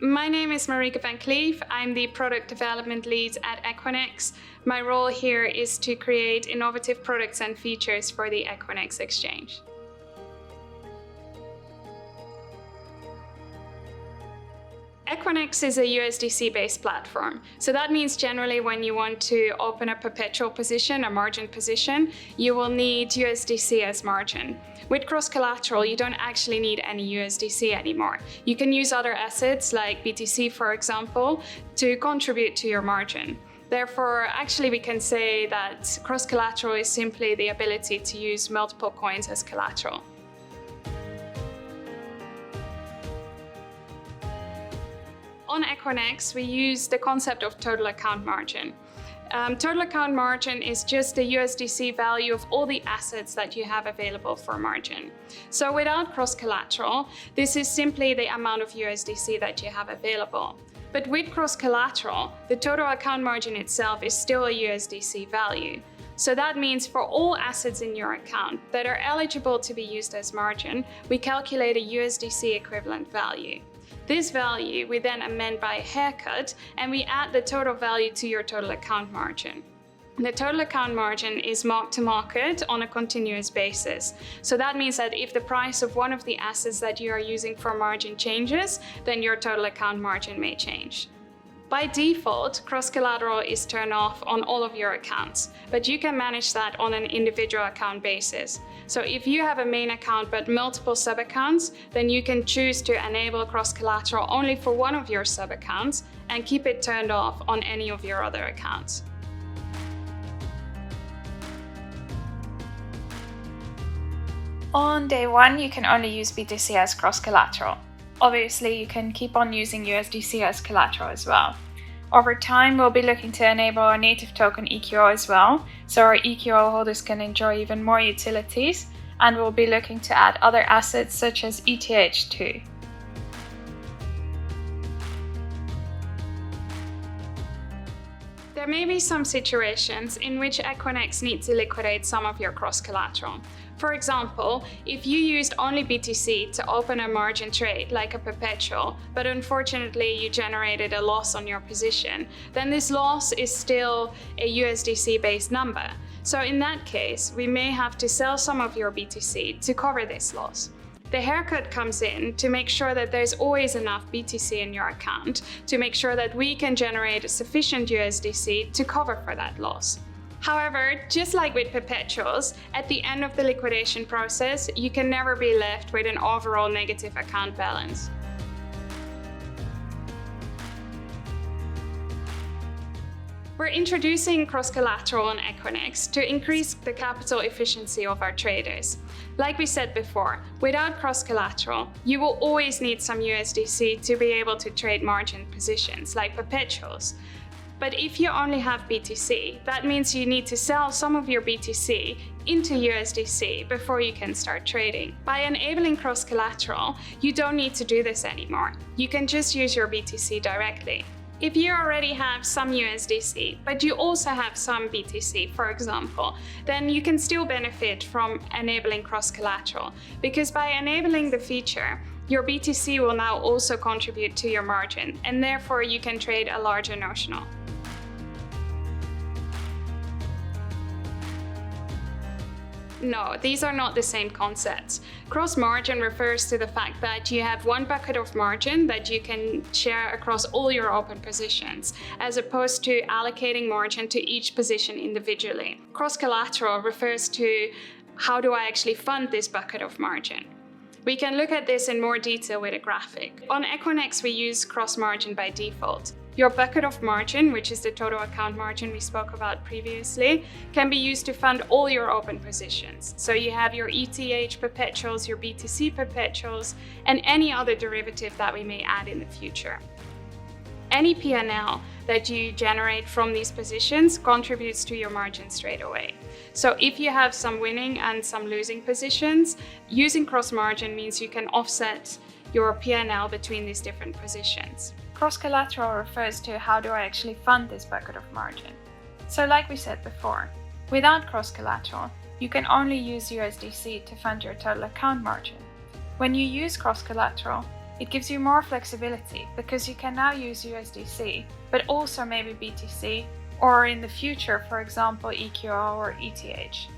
My name is Marieke Van Kleef. I'm the product development lead at EQONEX. My role here is to create innovative products and features for the EQONEX exchange. EQONEX is a USDC-based platform. So that means generally when you want to open a perpetual position, a margin position, you will need USDC as margin. With Cross Collateral, you don't actually need any USDC anymore. You can use other assets like BTC, for example, to contribute to your margin. Therefore, actually we can say that Cross Collateral is simply the ability to use multiple coins as collateral. On EQONEX, we use the concept of total account margin. Total account margin is just the USDC value of all the assets that you have available for margin. So without cross collateral, this is simply the amount of USDC that you have available. But with cross collateral, the total account margin itself is still a USDC value. So that means for all assets in your account that are eligible to be used as margin, we calculate a USDC equivalent value. This value we then amend by a haircut, and we add the total value to your total account margin. The total account margin is marked to market on a continuous basis. So that means that if the price of one of the assets that you are using for margin changes, then your total account margin may change. By default, cross collateral is turned off on all of your accounts, but you can manage that on an individual account basis. So if you have a main account but multiple sub-accounts, then you can choose to enable cross collateral only for one of your sub-accounts and keep it turned off on any of your other accounts. On day one, you can only use BTC as cross collateral. Obviously, you can keep on using USDC as collateral as well. Over time, we'll be looking to enable our native token EQO as well, so our EQO holders can enjoy even more utilities, and we'll be looking to add other assets such as ETH too. There may be some situations in which EQONEX needs to liquidate some of your cross collateral. For example, if you used only BTC to open a margin trade like a perpetual, but unfortunately you generated a loss on your position, then this loss is still a USDC-based number. So in that case, we may have to sell some of your BTC to cover this loss. The haircut comes in to make sure that there's always enough BTC in your account to make sure that we can generate sufficient USDC to cover for that loss. However, just like with perpetuals, at the end of the liquidation process, you can never be left with an overall negative account balance. We're introducing cross-collateral on EQONEX to increase the capital efficiency of our traders. Like we said before, without cross-collateral, you will always need some USDC to be able to trade margin positions like perpetuals. But if you only have BTC, that means you need to sell some of your BTC into USDC before you can start trading. By enabling cross-collateral, you don't need to do this anymore. You can just use your BTC directly. If you already have some USDC, but you also have some BTC, for example, then you can still benefit from enabling cross-collateral, because by enabling the feature, your BTC will now also contribute to your margin, and therefore you can trade a larger notional. No, these are not the same concepts. Cross-margin refers to the fact that you have one bucket of margin that you can share across all your open positions, as opposed to allocating margin to each position individually. Cross-collateral refers to how do I actually fund this bucket of margin. We can look at this in more detail with a graphic. On EQONEX, we use cross-margin by default. Your bucket of margin, which is the total account margin we spoke about previously, can be used to fund all your open positions. So you have your ETH perpetuals, your BTC perpetuals, and any other derivative that we may add in the future. Any P&L that you generate from these positions contributes to your margin straight away. So if you have some winning and some losing positions, using cross-margin means you can offset your P&L between these different positions. Cross-collateral refers to how do I actually fund this bucket of margin. So like we said before, without cross-collateral, you can only use USDC to fund your total account margin. When you use cross-collateral, It gives you more flexibility because you can now use USDC, but also maybe BTC, or in the future, for example, EQO or ETH.